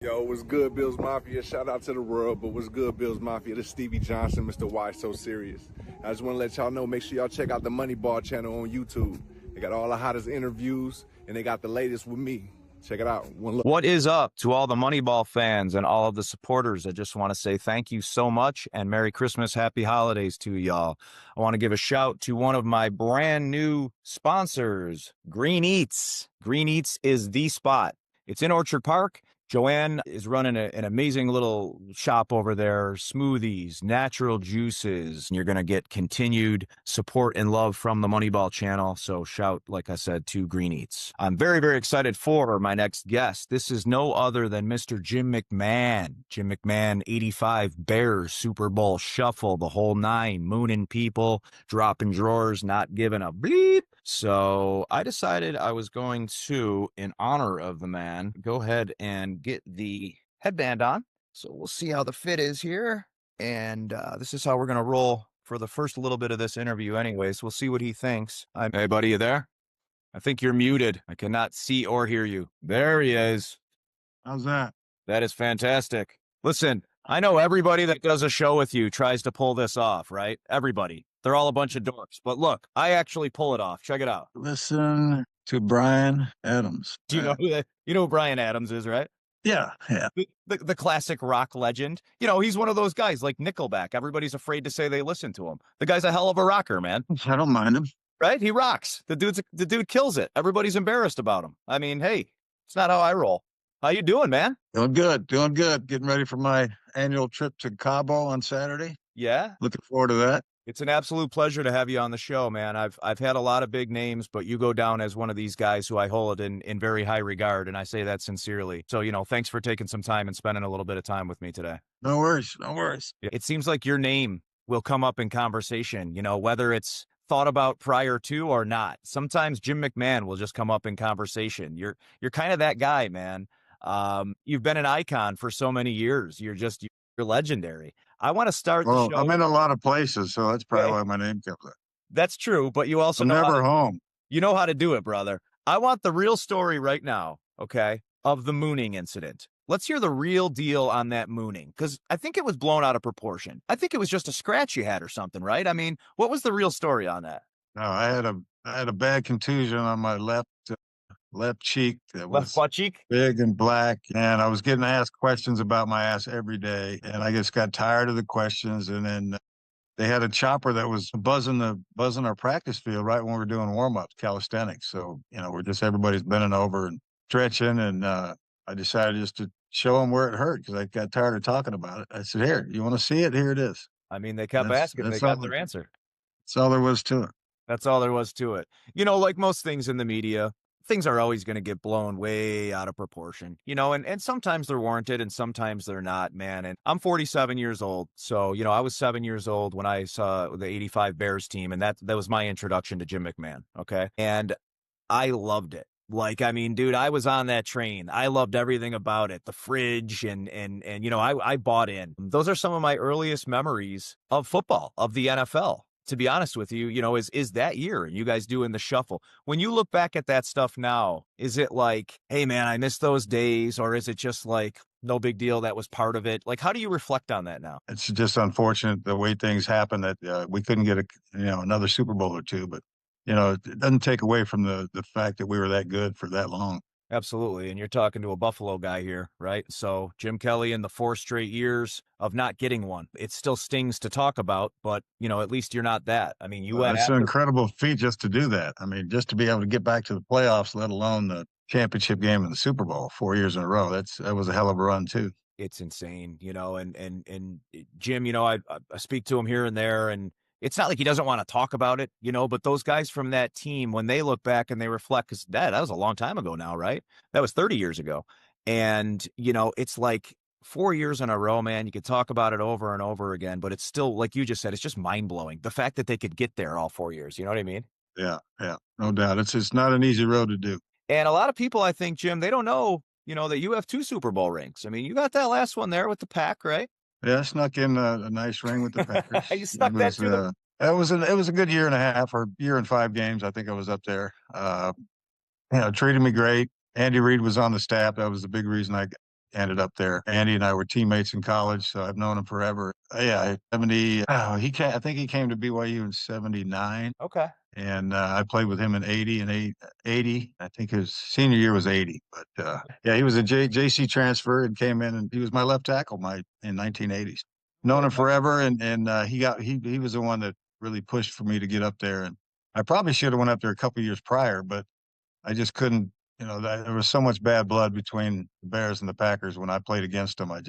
Yo, what's good, Bills Mafia? Shout out to the world, but what's good, Bills Mafia? This is Stevie Johnson, Mr. Why So Serious. I just want to let y'all know, make sure y'all check out the Moneyball channel on YouTube. They got all the hottest interviews, and they got the latest with me. Check it out. One look. What is up to all the Moneyball fans and all of the supporters? I just want to say thank you so much and Merry Christmas, Happy Holidays to y'all. I want to give a shout to one of my brand new sponsors, Green Eats. Green Eats is the spot. It's in Orchard Park. Joanne is running an amazing little shop over there, smoothies, natural juices. You're going to get continued support and love from the Moneyball channel. So shout, like I said, to Green Eats. I'm very, very excited for my next guest. This is no other than Mr. Jim McMahon. Jim McMahon, 85 Bears, Super Bowl Shuffle, the whole nine, mooning people, dropping drawers, not giving a bleep. So I decided I was going to, in honor of the man, go ahead and get the headband on. So we'll see how the fit is here. And this is how we're going to roll for the first little bit of this interview anyways. We'll see what he thinks. Hey, buddy, you there? I think you're muted. I cannot see or hear you. There he is. How's that? That is fantastic. Listen, I know everybody that does a show with you tries to pull this off, right? Everybody. They're all a bunch of dorks. But look, I actually pull it off. Check it out. Listen to Bryan Adams. Do you know who Bryan Adams is, right? Yeah. The classic rock legend. You know, he's one of those guys like Nickelback. Everybody's afraid to say they listen to him. The guy's a hell of a rocker, man. I don't mind him. Right? He rocks. The dude kills it. Everybody's embarrassed about him. I mean, hey, it's not how I roll. How you doing, man? Doing good. Getting ready for my annual trip to Cabo on Saturday. Yeah. Looking forward to that. It's an absolute pleasure to have you on the show, man. I've had a lot of big names, but you go down as one of these guys who I hold in very high regard, and I say that sincerely. So, thanks for taking some time and spending a little bit of time with me today. No worries. It seems like your name will come up in conversation, whether it's thought about prior to or not. Sometimes Jim McMahon will just come up in conversation. You're kind of that guy, man. You've been an icon for so many years. You're legendary. I want to start the show. I'm in a lot of places, so that's probably why my name comes up. That's true, but you also I'm never home. You know how to do it, brother. I want the real story right now, okay, of the mooning incident. Let's hear the real deal on that mooning, because I think it was blown out of proportion. I think it was just a scratch you had or something, right? I mean, what was the real story on that? No, I had a bad contusion on my left cheek. That was left butt cheek, big and black, and I was getting asked questions about my ass every day, and I just got tired of the questions. And then they had a chopper that was buzzing our practice field right when we were doing warm-ups, calisthenics. So everybody's bending over and stretching, and I decided just to show them where it hurt because I got tired of talking about it. I said, "Here, you want to see it? Here it is." I mean, they kept asking. They got their answer. That's all there was to it. That's all there was to it. Like most things in the media, things are always going to get blown way out of proportion, and sometimes they're warranted and sometimes they're not, man. And I'm 47 years old. So, I was 7 years old when I saw the 85 Bears team, and that was my introduction to Jim McMahon. Okay. And I loved it. Like, I mean, dude, I was on that train. I loved everything about it. The fridge and I bought in. Those are some of my earliest memories of football, of the NFL. To be honest with you, is that year and you guys doing the shuffle. When you look back at that stuff now, is it like, hey, man, I miss those days? Or is it just like, no big deal, that was part of it? Like, how do you reflect on that now? It's just unfortunate the way things happen that we couldn't get another Super Bowl or two. But, it doesn't take away from the fact that we were that good for that long. Absolutely. And you're talking to a Buffalo guy here, right? So Jim Kelly in the 4 straight years of not getting one. It still stings to talk about, but, at least you're not that. I mean, It's an incredible feat just to do that. I mean, just to be able to get back to the playoffs, let alone the championship game in the Super Bowl 4 years in a row. That was a hell of a run too. It's insane, and Jim, I speak to him here and there, and it's not like he doesn't want to talk about it, but those guys from that team, when they look back and they reflect, because that was a long time ago now, right? That was 30 years ago. And, it's like 4 years in a row, man. You could talk about it over and over again, but it's still, like you just said, it's just mind blowing. The fact that they could get there all 4 years, you know what I mean? Yeah, no doubt. It's not an easy road to do. And a lot of people, I think, Jim, they don't know, that you have 2 Super Bowl rings. I mean, you got that last one there with the Pack, right? Yeah, I snuck in a nice ring with the Packers. You snuck that too. It was a good year and a half or year and 5 games. I think I was up there. Treated me great. Andy Reid was on the staff. That was the big reason I ended up there. Andy and I were teammates in college, so I've known him forever. Yeah, 70. Oh, I think he came to BYU in 79. Okay. And I played with him in 80 and 80. I think his senior year was 80. But yeah, he was a JC transfer and came in, and he was my left tackle in 1980s. Known him forever, and he was the one that really pushed for me to get up there. And I probably should have went up there a couple years prior, but I just couldn't. There was so much bad blood between the Bears and the Packers when I played against them. I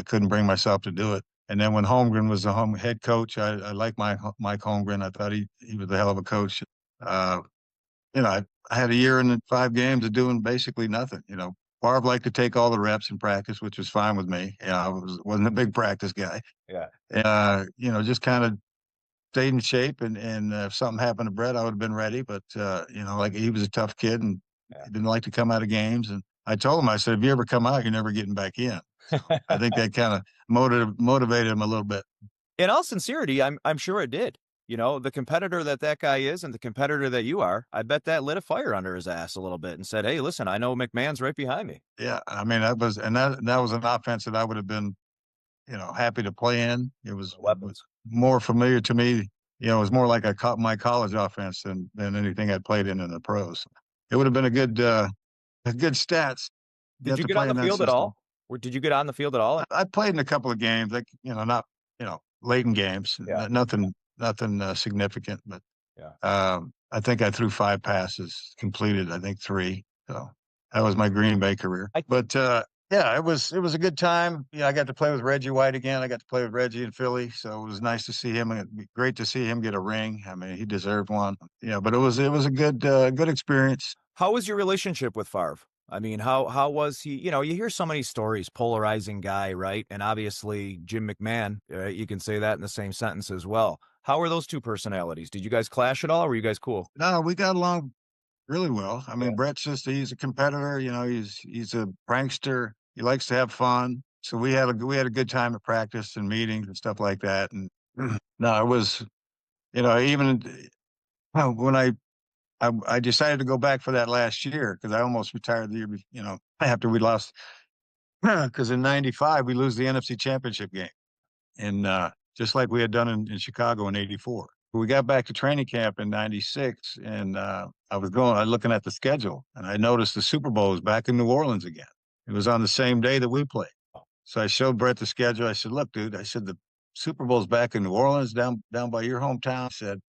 couldn't bring myself to do it. And then when Holmgren was the head coach, I liked Mike Holmgren. I thought he was a hell of a coach. I had a year and 5 games of doing basically nothing. Favre liked to take all the reps in practice, which was fine with me. I wasn't a big practice guy. Yeah. Just kind of stayed in shape, and if something happened to Brett, I would have been ready. But like, he was a tough kid, and he didn't like to come out of games. And I told him, I said, if you ever come out, you're never getting back in. So I think that kind of motivated him a little bit. In all sincerity, I'm sure it did. The competitor that guy is and the competitor that you are, I bet that lit a fire under his ass a little bit and said, hey, listen, I know McMahon's right behind me. Yeah. I mean, that was an offense that I would have been, happy to play in. It was more familiar to me. It was more like my college offense than anything I'd played in the pros. It would have been a good stats. Did you get on the field at all? Or did you get on the field at all? I played in a couple of games, like, not, late in games, nothing significant, but I think I threw 5 passes, completed, I think 3. So that was my Green Bay career. But yeah, it was a good time. I got to play with Reggie White again. I got to play with Reggie in Philly, so it was nice to see him. It'd be great to see him get a ring. I mean, he deserved one. But it was a good experience. How was your relationship with Favre? I mean, how was he? You hear so many stories, polarizing guy, right? And obviously Jim McMahon, you can say that in the same sentence as well. How were those two personalities? Did you guys clash at all, or were you guys cool? No, we got along really well. I mean, Brett's he's a competitor, he's a prankster. He likes to have fun. So we had a good time at practice and meetings and stuff like that. And no, it was, even when I decided to go back for that last year, because I almost retired the year, after we lost, because in 95, we lose the NFC Championship game. And just like we had done in Chicago in 84. We got back to training camp in 96, and I was looking at the schedule, and I noticed the Super Bowl was back in New Orleans again. It was on the same day that we played. So I showed Brett the schedule. I said, look, dude, the Super Bowl's back in New Orleans, down by your hometown. I said,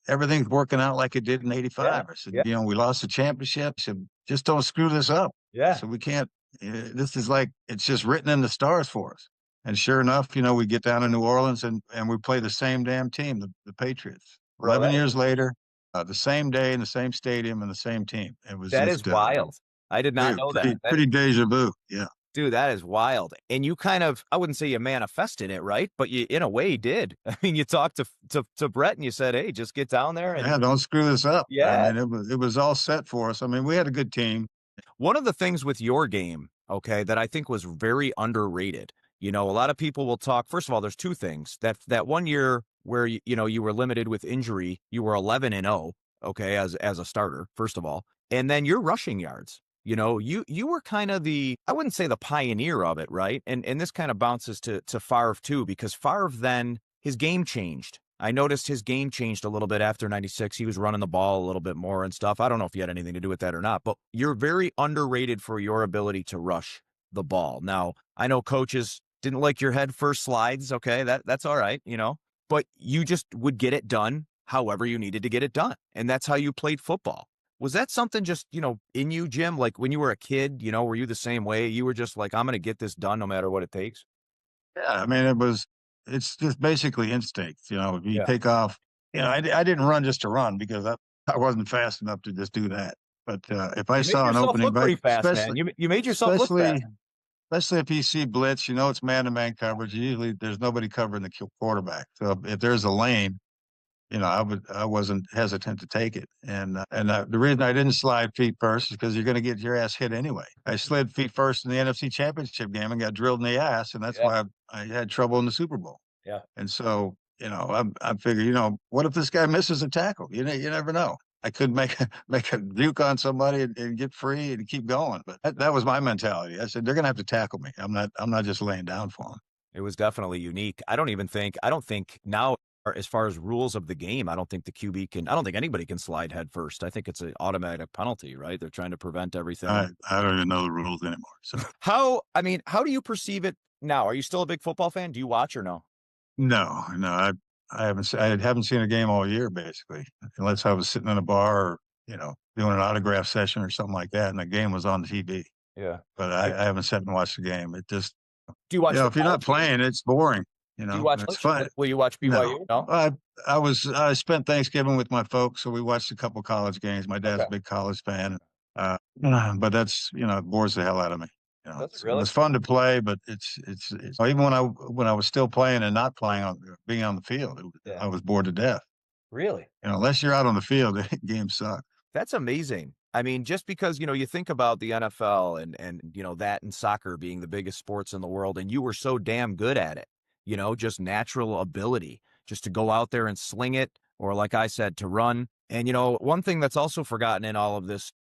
everything's working out like it did in 85. Yeah. I said, we lost the championship. I said, just don't screw this up. Yeah. So we can't, this is like, it's just written in the stars for us. And sure enough, we get down to New Orleans and we play the same damn team, the Patriots. 11 years later, the same day in the same stadium and the same team. That is wild. I did not know that. Pretty deja vu. Yeah. Dude, that is wild. And you kind of, I wouldn't say you manifested it, right? But you, in a way, did. I mean, you talked to Brett and you said, hey, just get down there. And don't screw this up. Yeah. I mean, it was all set for us. I mean, we had a good team. One of the things with your game, okay, that I think was very underrated, a lot of people will talk. First of all, there's 2 things. That 1 year where, you were limited with injury, you were 11-0, okay, as a starter, first of all. And then your rushing yards. You were kind of I wouldn't say the pioneer of it, right? And this kind of bounces to Favre too, because Favre then, his game changed. I noticed his game changed a little bit after 96. He was running the ball a little bit more and stuff. I don't know if you had anything to do with that or not, but you're very underrated for your ability to rush the ball. Now, I know coaches didn't like your head first slides. Okay, that's all right, but you just would get it done however you needed to get it done. And that's how you played football. Was that something just, in you, Jim? Like when you were a kid, were you the same way? You were just like, I'm going to get this done no matter what it takes? Yeah, I mean, it's just basically instinct. If you take off, I didn't run just to run because I wasn't fast enough to just do that. But if I saw an opening, pretty fast, man. You made yourself look fast. Especially if you see blitz, it's man-to-man coverage. Usually there's nobody covering the quarterback. So if there's a lane, I wasn't hesitant to take it. And the reason I didn't slide feet first is because you're going to get your ass hit anyway. I slid feet first in the NFC Championship game and got drilled in the ass, and that's why I had trouble in the Super Bowl. Yeah. And so, I figure, what if this guy misses a tackle? You never know. I could make a juke on somebody and get free and keep going. But that was my mentality. I said they're going to have to tackle me. I'm not just laying down for them. It was definitely unique. I don't think now, as far as rules of the game, I don't think the QB can, I don't think anybody can slide head first. I think it's an automatic penalty, right? They're trying to prevent everything. I don't even know the rules anymore. So how do you perceive it now? Are you still a big football fan? Do you watch or no? no, I haven't seen a game all year basically, unless I was sitting in a bar or, doing an autograph session or something like that, and the game was on TV. Yeah. But I haven't sat and watched the game. It just, Do you watch? if you're not playing, it's boring. Do you watch? It's fun. Will you watch BYU? No, No? I spent Thanksgiving with my folks, so we watched a couple college games. My dad's Okay. a big college fan, but that's it bores the hell out of me. Does it It really? was fun to play, but it's even when I was still playing and not playing being on the field, Yeah. I was bored to death. Really? Unless you're out on the field, the games suck. That's amazing. I mean, just because, you think about the NFL and that and soccer being the biggest sports in the world, and you were so damn good at it, just natural ability, just to go out there and sling it, or like I said, to run. And, one thing that's also forgotten in all of this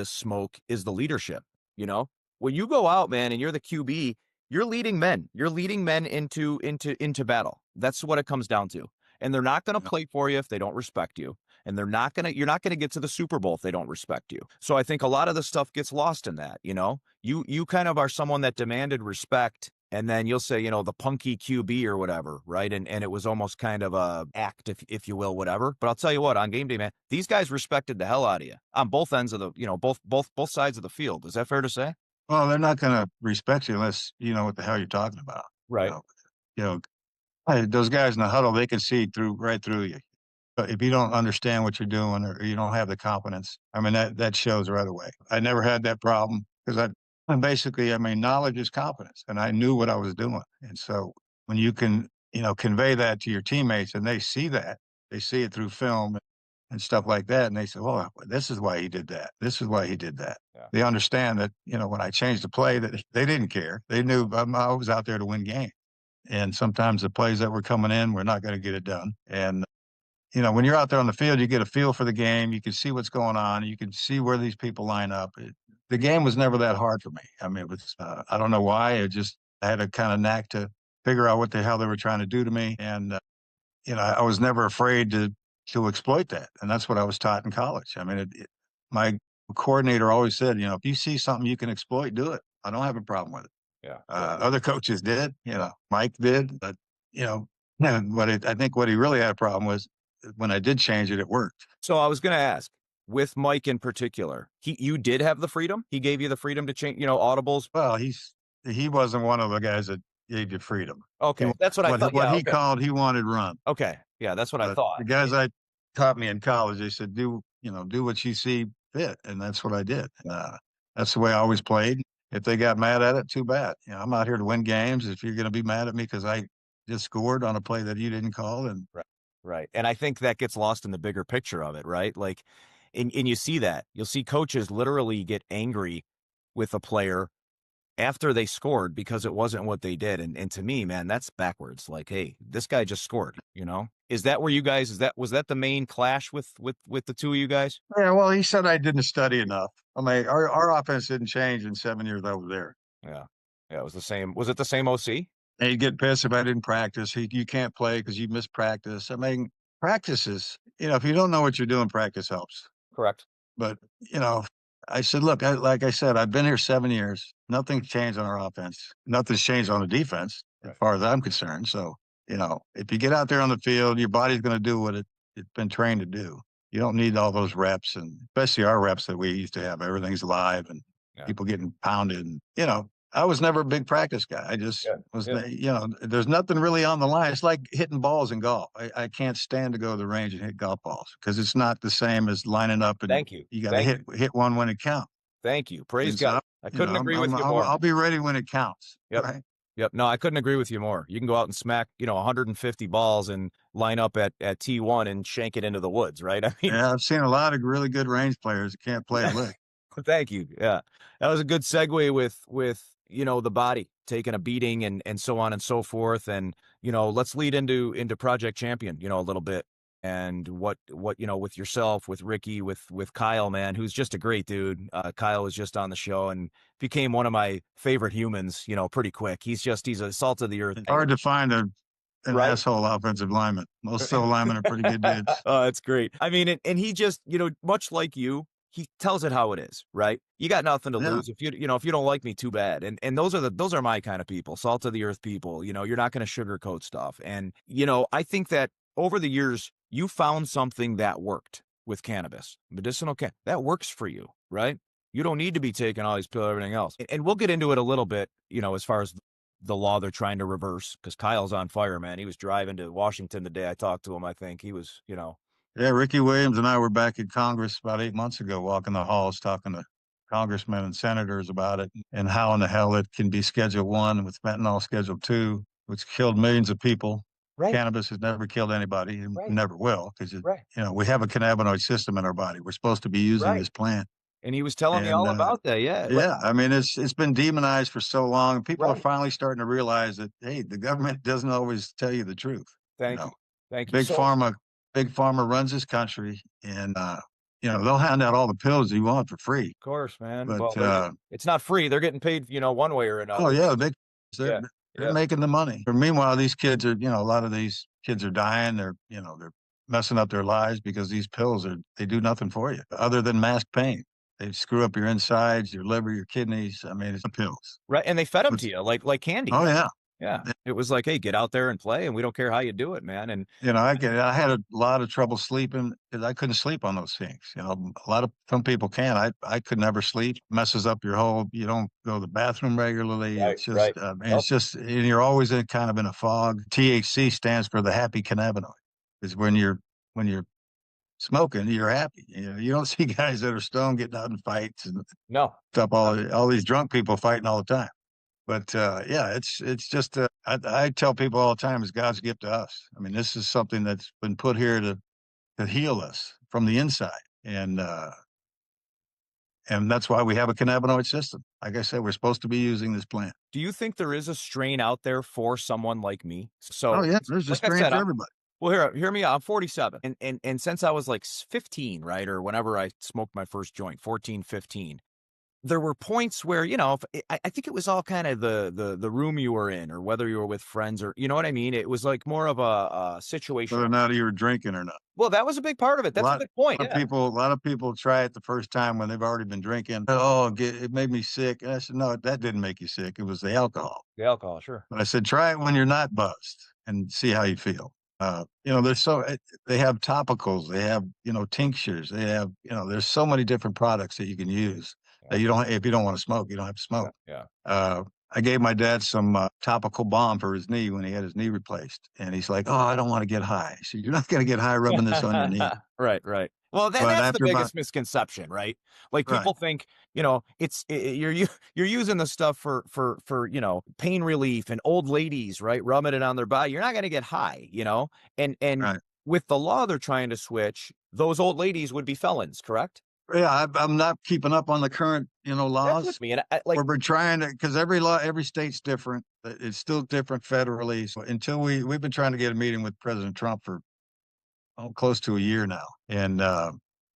smoke is the leadership. When you go out, man, and you're the QB, you're leading men. You're leading men into battle. That's what it comes down to. And they're not going to play for you if they don't respect you. And you're not going to get to the Super Bowl if they don't respect you. So I think a lot of the stuff gets lost in that, you kind of are someone that demanded respect, and then you'll say, the punky QB or whatever, right? And it was almost kind of a act, if you will, whatever. But I'll tell you what, on game day, man, these guys respected the hell out of you on both ends of the, both sides of the field. Is that fair to say? Well, they're not going to respect you unless you know what the hell you're talking about. Right. Those guys in the huddle, they can see right through you. But if you don't understand what you're doing, or you don't have the confidence, I mean, that shows right away. I never had that problem because knowledge is confidence, and I knew what I was doing. And so when you can, convey that to your teammates, and they see that, they see it through film and stuff like that, and they say, "Oh, this is why he did that. This is why he did that." Yeah. They understand that, when I changed the play, that they didn't care. They knew I was out there to win games. And sometimes the plays that were coming in, we're not going to get it done. And when you're out there on the field, you get a feel for the game. You can see what's going on. You can see where these people line up. The game was never that hard for me. I mean, it was, I don't know why. I had a kind of knack to figure out what the hell they were trying to do to me. And, I was never afraid to exploit that. And that's what I was taught in college. I mean, my coordinator always said, if you see something you can exploit, do it. I don't have a problem with it. Yeah. Other coaches did, Mike did, but, I think what he really had a problem was when I did change it, it worked. So I was going to ask, with Mike in particular, you did have the freedom? He gave you the freedom to change, audibles? Well, he wasn't one of the guys that gave you freedom. Okay. That's what I thought. What he called, he wanted run. Okay. Yeah. That's what I thought. The guys I taught me in college, they said, do what you see fit. And that's what I did. That's the way I always played. If they got mad at it, too bad. I'm out here to win games. If you're going to be mad at me because I just scored on a play that you didn't call, and Right. And I think that gets lost in the bigger picture of it, right? Like, and you see that. You'll see coaches literally get angry with a player after they scored because it wasn't what they did. And to me, man, that's backwards. Like, hey, this guy just scored, Is that where you guys, was that the main clash with the two of you guys? Yeah, well, he said I didn't study enough. I mean, our offense didn't change in 7 years I was there. Yeah. Yeah, it was the same. Was it the same OC? And he'd get pissed if I didn't practice. You can't play because you missed practice. I mean, practices, if you don't know what you're doing, practice helps. Correct. But, I said, look, like I said, I've been here 7 years. Nothing's changed on our offense. Nothing's changed on the defense, as far as I'm concerned. So, if you get out there on the field, your body's going to do what it's been trained to do. You don't need all those reps, and especially our reps that we used to have. Everything's live and people getting pounded. And, I was never a big practice guy. I just was, there's nothing really on the line. It's like hitting balls in golf. I can't stand to go to the range and hit golf balls because it's not the same as lining up. And Thank you. You got to hit one when it counts. Thank you. Praise God. I couldn't agree with you more. I'll be ready when it counts. Yep. Right? Yep. No, I couldn't agree with you more. You can go out and smack, 150 balls and line up at T1 and shank it into the woods, right? I mean, yeah, I've seen a lot of really good range players that can't play a lick. Thank you. Yeah. That was a good segue with the body taking a beating and so on and so forth. And, let's lead into Project Champion, a little bit. and what with yourself, with Ricky, with Kyle, man, who's just a great dude. Kyle was just on the show and became one of my favorite humans, pretty quick. He's a salt of the earth. It's hard to find an Right. asshole offensive lineman. Most linemen are pretty good dudes. Oh, that's great. I mean, and he just, much like you, he tells it how it is, right? You got nothing to Yeah. lose. If if you don't like me, too bad. And those are my kind of people, salt of the earth people. You're not going to sugarcoat stuff. And, I think that over the years, you found something that worked with cannabis, medicinal that works for you, right? You don't need to be taking all these pills, everything else. And we'll get into it a little bit, as far as the law they're trying to reverse, because Kyle's on fire, man. He was driving to Washington the day I talked to him. I think he was, Yeah, Ricky Williams and I were back in Congress about 8 months ago, walking the halls, talking to congressmen and senators about it and how in the hell it can be Schedule 1 with fentanyl Schedule 2, which killed millions of people. Right. Cannabis has never killed anybody and Right. never will, because Right. we have a cannabinoid system in our body. We're supposed to be using Right. this plant. And he was telling me all about that. Yeah. Yeah, I mean, it's been demonized for so long. People are Right. finally starting to realize that, hey, the government doesn't always tell you the truth. Thank you. Thank you. Big Pharma runs this country, and they'll hand out all the pills you want for free. Of course, man. But it's not free. They're getting paid, one way or another. oh yeah, they're Yeah. making the money. But meanwhile, these kids are, a lot of these kids are dying. They're messing up their lives because these pills they do nothing for you other than mask pain. They screw up your insides, your liver, your kidneys. I mean, it's the pills. Right. And they fed them to you like candy. Oh yeah. Yeah. It was like, hey, get out there and play, and we don't care how you do it, man. And I had a lot of trouble sleeping because I couldn't sleep on those things. Some people can. I could never sleep. Messes up your whole. You don't go to the bathroom regularly. Right, It's just, right. it's just, and you're always kind of in a fog. THC stands for the happy cannabinoid. Is when you're smoking, you're happy. You don't see guys that are stoned getting out in fights and no. stuff. All these drunk people fighting all the time. But yeah, it's just I tell people all the time, it's God's gift to us. I mean, this is something that's been put here to heal us from the inside, and that's why we have a cannabinoid system. Like I said, we're supposed to be using this plant. Do you think there is a strain out there for someone like me? So, Oh yeah, there's a like I strain said, for everybody. well, hear me out. I'm 47. And since I was like 15, right, or whenever I smoked my first joint, 14, 15, there were points where, I think it was all kind of the room you were in, or whether you were with friends, or, you know what I mean? It was like more of a situation. Whether or not you were drinking or not. Well, that was a big part of it. That's a good point. A lot of people try it the first time when they've already been drinking. Oh, it made me sick. And I said, no, that didn't make you sick. It was the alcohol. The alcohol, sure. But I said, try it when you're not buzzed and see how you feel. They have topicals, they have, tinctures, they have, there's so many different products that you can use that if you don't want to smoke, you don't have to smoke. Yeah. I gave my dad some topical balm for his knee when he had his knee replaced. And he's like, oh, I don't want to get high. I said, you're not going to get high rubbing this on your knee. Right. Well, that's the biggest misconception, right? Like people think, you're using the stuff for pain relief and old ladies, right? Rubbing it on their body. You're not going to get high, and Right. With the law they're trying to switch, those old ladies would be felons, correct? Yeah, I'm not keeping up on the current, laws. That's with me. And We're trying to, because every state's different. It's still different federally. So until we've been trying to get a meeting with President Trump for close to a year now. And,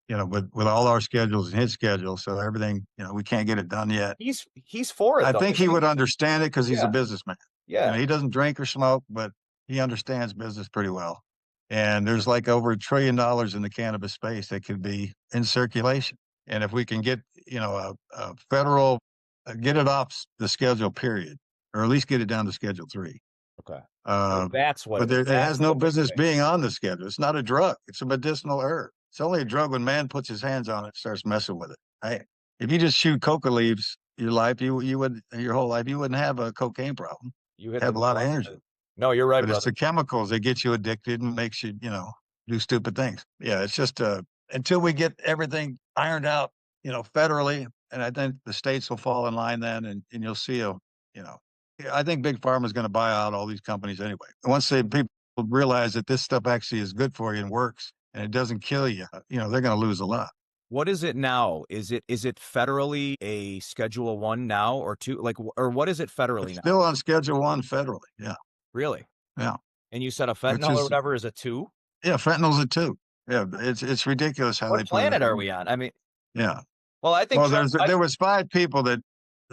with all our schedules and his schedule. So everything, we can't get it done yet. He's for it. I think he would understand it because he's a businessman. Yeah. He doesn't drink or smoke, but he understands business pretty well. And there's like over $1 trillion in the cannabis space that could be in circulation. And if we can get, a federal, get it off the schedule, period, or at least get it down to Schedule 3. Okay. That's what. But it has no business being on the schedule. It's not a drug. It's a medicinal herb. It's only a drug when man puts his hands on it, and starts messing with it. If you just shoot coca leaves your whole life, you wouldn't have a cocaine problem. You have a lot of energy. No, you're right, but brother. It's the chemicals that get you addicted and makes you, do stupid things. Yeah, it's just until we get everything ironed out, federally, and I think the states will fall in line then, and you'll see I think Big Pharma is going to buy out all these companies anyway. Once people realize that this stuff actually is good for you and works and it doesn't kill you, they're going to lose a lot. What is it now? Is it federally a Schedule 1 now or 2? Or what is it federally now? Still on Schedule 1 federally. Yeah. Really? Yeah. And you said a fentanyl or whatever is a 2? Yeah, fentanyl's it too. Yeah, it's ridiculous how they What put it planet out. are we on? I mean, Yeah. well, I think Well, Trump. there was 5 people that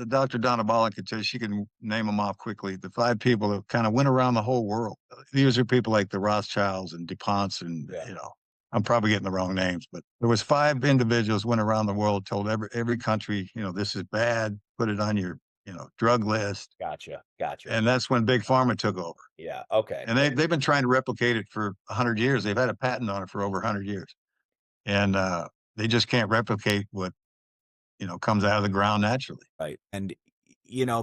Dr. Donna Ballin could tell you, she can name them off quickly. The 5 people that kind of went around the whole world. These are people like the Rothschilds and DuPonts and, Yeah. I'm probably getting the wrong names, but there was 5 individuals went around the world, told every country, this is bad, put it on your, drug list. Gotcha. And that's when Big Pharma took over. Yeah. Okay. And they've been trying to replicate it for 100 years. They've had a patent on it for over 100 years. And they just can't replicate what comes out of the ground naturally. Right. And,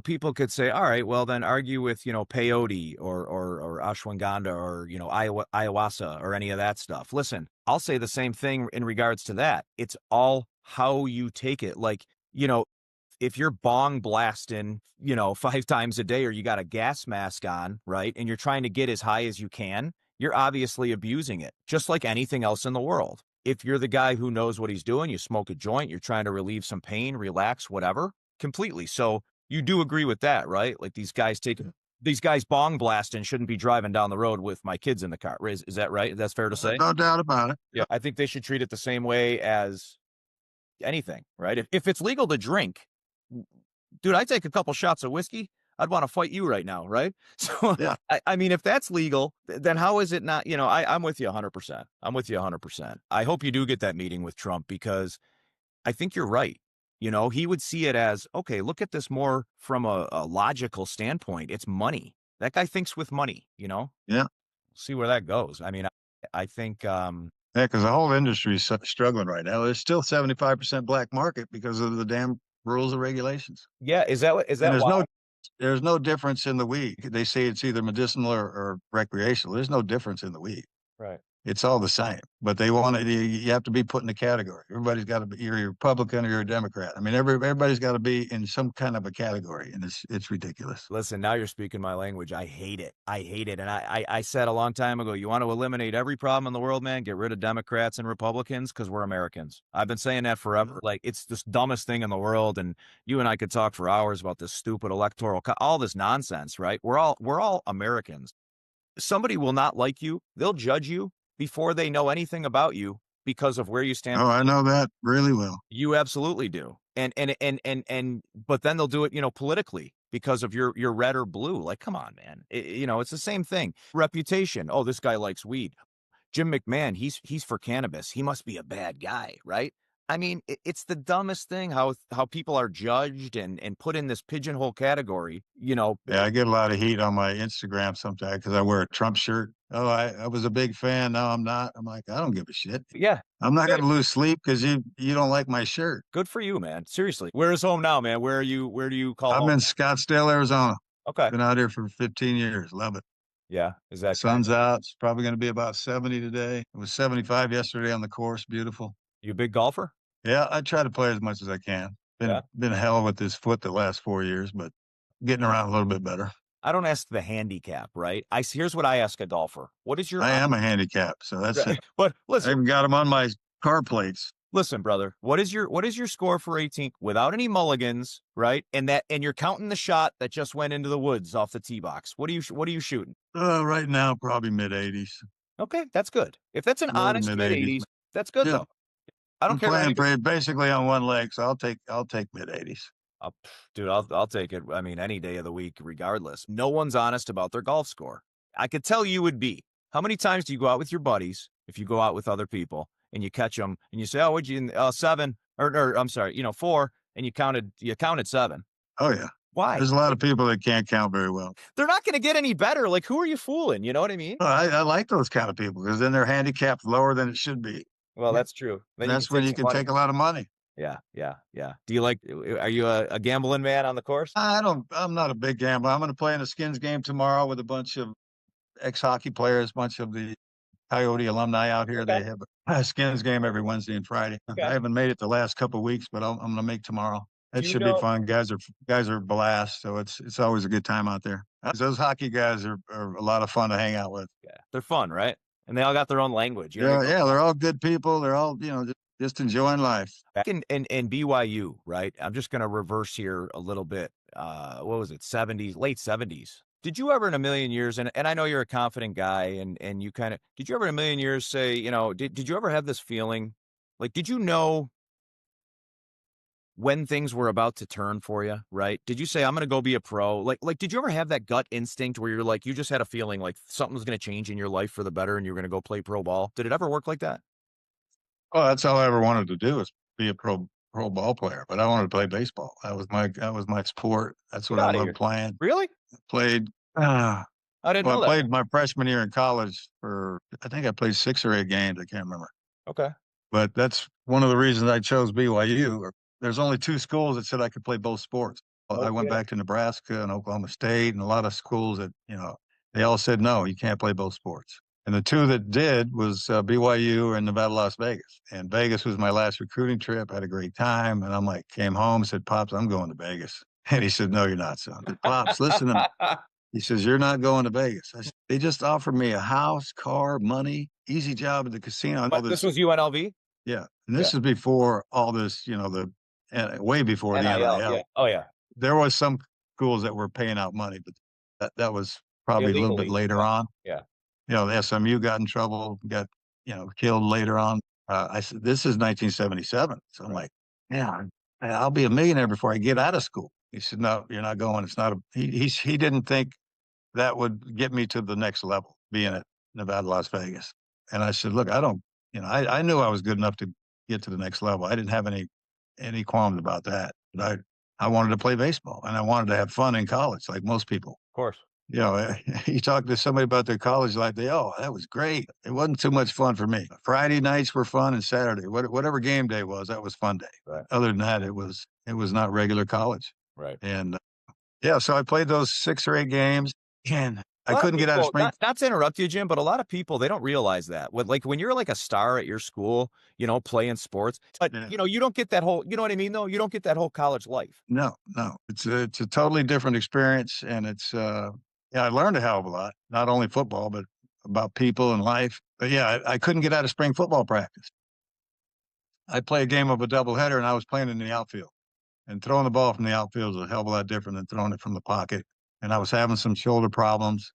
people could say, all right, well, then argue with, peyote or ashwagandha or, ayahuasca or any of that stuff. Listen, I'll say the same thing in regards to that. It's all how you take it. Like, if you're bong blasting, 5 times a day or you got a gas mask on, right, and you're trying to get as high as you can, you're obviously abusing it, just like anything else in the world. If you're the guy who knows what he's doing, you smoke a joint, you're trying to relieve some pain, relax, whatever, completely. So you do agree with that, right? Like these guys bong blasting shouldn't be driving down the road with my kids in the car. Is that right? That's fair to say? No doubt about it. Yeah. I think they should treat it the same way as anything, right? If it's legal to drink, dude, I take a couple shots of whiskey, I'd want to fight you right now, right? So, yeah. I mean, if that's legal, then how is it not, I'm with you 100%. I'm with you 100%. I hope you do get that meeting with Trump because I think you're right. He would see it as, okay, look at this more from a logical standpoint. It's money. That guy thinks with money, Yeah. We'll see where that goes. I mean, I think, yeah, because the whole industry is struggling right now. There's still 75% black market because of the damn rules and regulations. Yeah. Is that there's no difference in the weed. They say it's either medicinal or recreational. There's no difference in the weed. right? It's all the same, but they want it. You have to be put in a category. Everybody's got to be. You're a Republican or you're a Democrat. I mean, everybody's got to be in some kind of a category, and it's ridiculous. Listen, now you're speaking my language. I hate it. And I said a long time ago, you want to eliminate every problem in the world, man, get rid of Democrats and Republicans because we're Americans. I've been saying that forever. Like, it's the dumbest thing in the world. And you and I could talk for hours about this stupid electoral, all this nonsense, right? We're all Americans. Somebody will not like you. They'll judge you before they know anything about you because of where you stand. Oh, I know that really well. You absolutely do. And but then they'll do it, politically because of your red or blue. Like, come on, man. It's the same thing. Reputation. Oh, this guy likes weed. Jim McMahon, he's for cannabis. He must be a bad guy, right? I mean, it's the dumbest thing how people are judged and put in this pigeonhole category, Yeah, I get a lot of heat on my Instagram sometimes because I wear a Trump shirt. Oh, I was a big fan. Now I'm not. I'm like, I don't give a shit. Yeah. I'm not going to lose sleep because you don't like my shirt. Good for you, man. Seriously. Where is home now, man? Where do you call home? I'm in Scottsdale, Arizona. Okay. Been out here for 15 years. Love it. Yeah. Is that sun's out? It's probably going to be about 70 today. It was 75 yesterday on the course. Beautiful. You a big golfer? Yeah, I try to play as much as I can. Been hell with this foot the last 4 years, but getting around a little bit better. I don't ask the handicap, right? Here's what I ask a golfer. What is your? I am a handicap, so that's it. But listen, I even got them on my car plates. Listen, brother, what is your score for 18th without any mulligans, right? And you're counting the shot that just went into the woods off the tee box. What are you shooting? Right now, probably mid 80s. Okay, that's good. If that's an honest mid 80s, that's good though. I don't care. I'm playing basically on one leg, so I'll take mid 80s. Dude, I'll take it. I mean, any day of the week, regardless. No one's honest about their golf score. I could tell you would be. How many times do you go out with your buddies, if you go out with other people, and you catch them, and you say, "Oh, would you 7?" Or I'm sorry, 4, and you counted 7. Oh yeah. Why? There's a lot of people that can't count very well. They're not going to get any better. Like, who are you fooling? You know what I mean? Well, I like those kind of people because then their handicap's lower than it should be. Well, that's true. Then that's when you can take a lot of money. Yeah. Do you are you a gambling man on the course? I'm not a big gambler. I'm going to play in a Skins game tomorrow with a bunch of ex-hockey players, a bunch of the Coyote alumni out here. Okay. They have a Skins game every Wednesday and Friday. Okay. I haven't made it the last couple of weeks, but I'm going to make tomorrow. It should be fun. Guys are blast, so it's always a good time out there. Those hockey guys are a lot of fun to hang out with. Yeah, they're fun, right? And they all got their own language. Yeah, they're all good people. They're all, just enjoying life. Back in BYU, right? I'm just going to reverse here a little bit. What was it? 70s, late 70s. Did you ever in a million years, and I know you're a confident guy, and you kind of, did you ever in a million years say, did you ever have this feeling? Like, did you know when things were about to turn for you, right? Did you say, I'm going to go be a pro? Like, did you ever have that gut instinct where you're like, you just had a feeling like something was going to change in your life for the better and you're going to go play pro ball? Did it ever work like that? Well, that's all I ever wanted to do is be a pro ball player, but I wanted to play baseball. That was my sport. That's Get what I out of loved here. playing. Really? Played uh, I didn't well, know I that. played my freshman year in college for I think I played 6 or 8 games. I can't remember. Okay. But that's one of the reasons I chose BYU. There's only 2 schools that said I could play both sports. No I went kidding. back to Nebraska and Oklahoma State and a lot of schools that, they all said, no, you can't play both sports. And the 2 that did was BYU and Nevada, Las Vegas. And Vegas was my last recruiting trip. I had a great time. And I'm like, came home, said, Pops, I'm going to Vegas. And he said, no, you're not, son. I said, Pops, listen to me. He says, you're not going to Vegas. I said, they just offered me a house, car, money, easy job at the casino. I know But this was UNLV? yeah. And Yeah. this is before all this, way before the NIL. Yeah. Oh, yeah. There was some schools that were paying out money, but that was probably a little bit Illegally. later on. Yeah. The SMU got in trouble, got, killed later on. I said, this is 1977. So I'm like, yeah, I'll be a millionaire before I get out of school. He said, no, you're not going. It's not he didn't think that would get me to the next level, being at Nevada, Las Vegas. And I said, look, I don't, I knew I was good enough to get to the next level. I didn't have any qualms about that. But I wanted to play baseball and I wanted to have fun in college, like most people. Of course. You talk to somebody about their college life, that was great. It wasn't too much fun for me. Friday nights were fun and Saturday, whatever game day was, that was fun day. Right. Other than that, it was not regular college. Right. And so I played those 6 or 8 games and I couldn't get out of spring. Not to interrupt you, Jim, but a lot of people, they don't realize that. When you're like a star at your school, playing sports, but Yeah. you don't get that whole, you know what I mean, though? You don't get that whole college life. No. It's a totally different experience. And it's, I learned a hell of a lot, not only football, but about people and life. But I couldn't get out of spring football practice. I'd play a game of a doubleheader and I was playing in the outfield. And throwing the ball from the outfield is a hell of a lot different than throwing it from the pocket. And I was having some shoulder problems.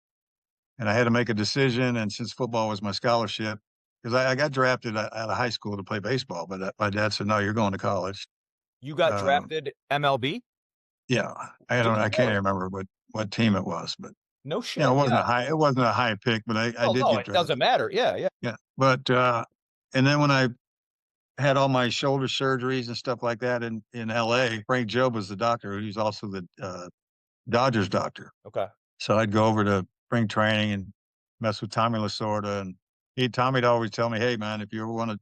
And I had to make a decision. And since football was my scholarship, because I got drafted out of high school to play baseball, but my dad said, no, you're going to college. You got drafted MLB? Yeah. I can't remember what team it was, but no shit. it wasn't a high pick, but I did get drafted. It doesn't matter. Yeah. Yeah. But, and then when I had all my shoulder surgeries and stuff like that in LA, Frank Jobe was the doctor. He's also the Dodgers doctor. Okay. So I'd go over to spring training and mess with Tommy Lasorda, and Tommy'd always tell me, hey man, if you ever want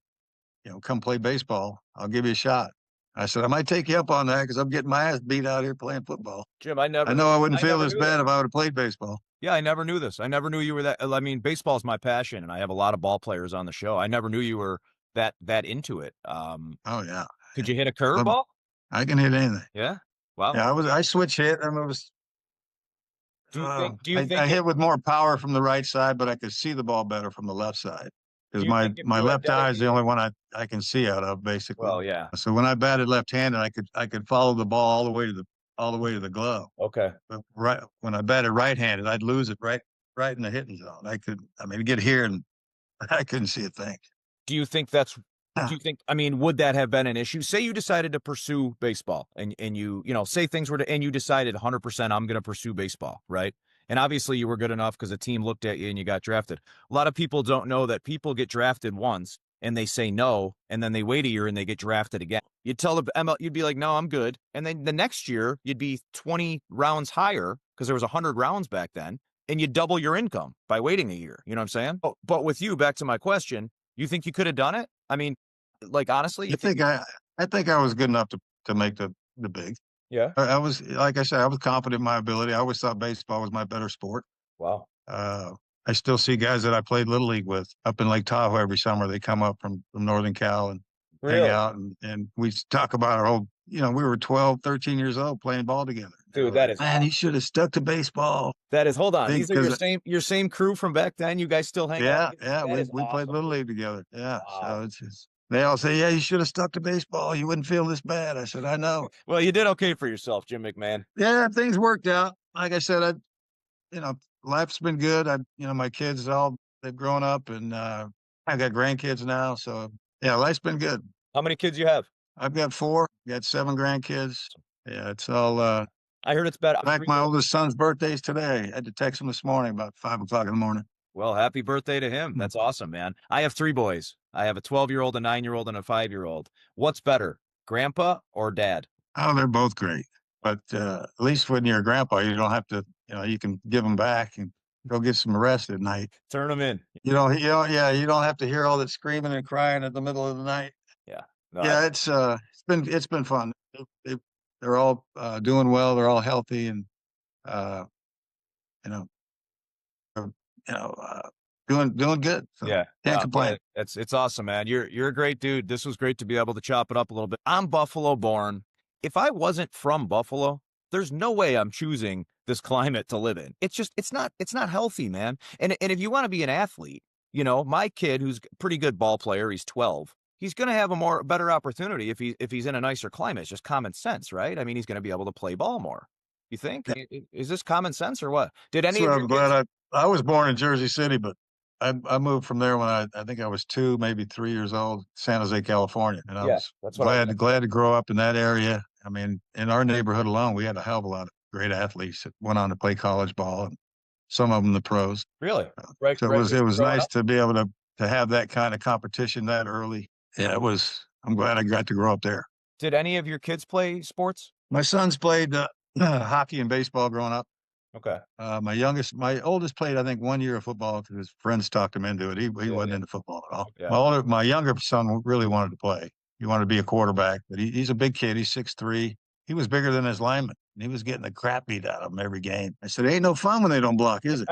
to, come play baseball, I'll give you a shot. I said, I might take you up on that because I'm getting my ass beat out here playing football. Jim, I know I wouldn't feel this bad if I would have played baseball. Yeah, I never knew this. I never knew you were that. I mean, baseball is my passion, and I have a lot of ball players on the show. I never knew you were that into it. Oh yeah. Could you hit a curveball? I can hit anything. Yeah. Wow. Yeah, I switch hit. I mean, it was. Do you think I hit with more power from the right side, but I could see the ball better from the left side because my left eye is the only one I can see out of, basically. Well, yeah. So when I batted left-handed, I could follow the ball all the way to the glove. Okay. But when I batted right-handed, I'd lose it right in the hitting zone. I'd get here and I couldn't see a thing. Do you think would that have been an issue? Say you decided to pursue baseball and you say things were and you decided 100% I'm going to pursue baseball, right? And obviously you were good enough because a team looked at you and you got drafted. A lot of people don't know that people get drafted once and they say no, and then they wait a year and they get drafted again. You'd tell the ML, you'd be like, no, I'm good. And then the next year you'd be 20 rounds higher because there was 100 rounds back then, and you double your income by waiting a year. You know what I'm saying? But with you, back to my question, you think you could have done it? I mean, like, honestly, I think I was good enough to make the big. Yeah. I was, like I said, I was confident in my ability. I always thought baseball was my better sport. Wow. I still see guys that I played Little League with up in Lake Tahoe every summer. They come up from Northern Cal and hang out, and we talk about our whole, we were 12, 13 years old playing ball together. Dude, that is, man, he should have stuck to baseball. That is, hold on. These are your same crew from back then. You guys still hang out? Yeah. We played Little League together. Yeah. Wow. So they all say, yeah, you should have stuck to baseball. You wouldn't feel this bad. I said, I know. Well, you did okay for yourself, Jim McMahon. Yeah, things worked out. Like I said, life's been good. My kids they've grown up, and I got grandkids now. So yeah, life's been good. How many kids you have? I've got 4, got 7 grandkids. Yeah, it's all, I heard it's better. in fact, my oldest son's birthday's today. I had to text him this morning about 5 o'clock in the morning. Well, happy birthday to him. That's awesome, man. I have 3 boys. I have a 12-year-old, a 9-year-old, and a 5-year-old. What's better, grandpa or dad? Oh, they're both great. But at least when you're a grandpa, you don't have to, you can give them back and go get some rest at night. Turn them in. You don't have to hear all that screaming and crying at the middle of the night. Yeah. No, Yeah, it's been fun. They're all doing well. They're all healthy, and you know, uh, doing good. So yeah. can't complain. It's awesome, man. You're a great dude. This was great to be able to chop it up a little bit. I'm Buffalo born. If I wasn't from Buffalo, there's no way I'm choosing this climate to live in. It's not healthy, man. And if you want to be an athlete, my kid, who's a pretty good ball player, he's 12. He's going to have a better opportunity if he's in a nicer climate. It's just common sense, right? I mean, he's going to be able to play ball more. You think? Yeah. Is this common sense or what? Did any So of I'm your glad I was born in Jersey City, but I moved from there when I think I was 2, maybe 3 years old, San Jose, California, and I was that's what glad to grow up in that area. I mean, in our neighborhood alone, we had a hell of a lot of great athletes that went on to play college ball, and some of them the pros. Really? Right. So it was nice to be able to have that kind of competition that early. Yeah, I'm glad I got to grow up there. Did any of your kids play sports? My sons played hockey and baseball growing up. Okay. My oldest played, I think, 1 year of football because his friends talked him into it. He wasn't into football at all. Yeah. My younger son really wanted to play. He wanted to be a quarterback, but he's a big kid. He's 6'3". He was bigger than his lineman, and he was getting the crap beat out of him every game. I said, "Ain't no fun when they don't block, is it?"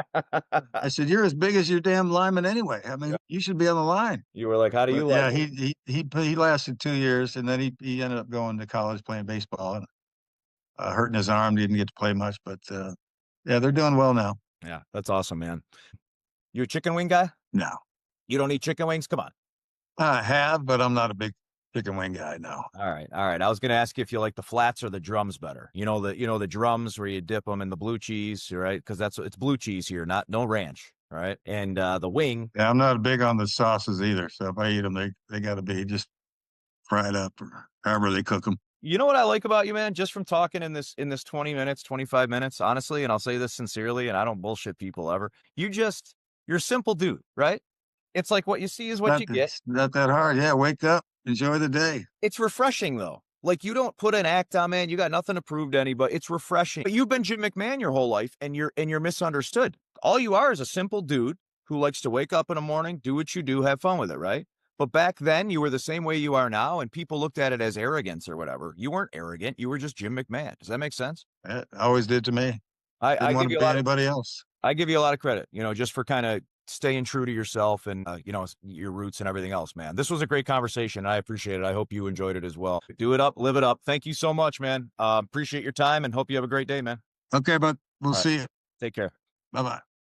I said, "You're as big as your damn lineman anyway. I mean, you should be on the line." You were like, "How do you like?" Yeah, he lasted 2 years, and then he ended up going to college playing baseball and hurting his arm. Didn't get to play much, but yeah, they're doing well now. Yeah, that's awesome, man. You a chicken wing guy? No. You don't eat chicken wings? Come on. I have, but I'm not a big chicken wing guy. No. All right. I was going to ask you if you like the flats or the drums better. The drums where you dip them in the blue cheese, right? Because it's blue cheese here, no ranch, right? And the wing. Yeah, I'm not big on the sauces either. So if I eat them, they got to be just fried up or however they cook them. You know what I like about you, man? Just from talking in this 20 minutes, 25 minutes, honestly, and I'll say this sincerely, and I don't bullshit people ever. You're a simple dude, right? It's like what you see is what you get. Not that hard. Yeah, wake up, enjoy the day. It's refreshing, though. Like, you don't put an act on, man. You got nothing to prove to anybody. It's refreshing. But you've been Jim McMahon your whole life, and you're misunderstood. All you are is a simple dude who likes to wake up in the morning, do what you do, have fun with it, right? But back then, you were the same way you are now, and people looked at it as arrogance or whatever. You weren't arrogant. You were just Jim McMahon. Does that make sense? It always did to me. I give you a lot anybody else. I give you a lot of credit, just for kind of staying true to yourself and, your roots and everything else, man. This was a great conversation. I appreciate it. I hope you enjoyed it as well. Do it up, live it up. Thank you so much, man. Appreciate your time and hope you have a great day, man. Okay, but we'll see you. Take care. Bye-bye.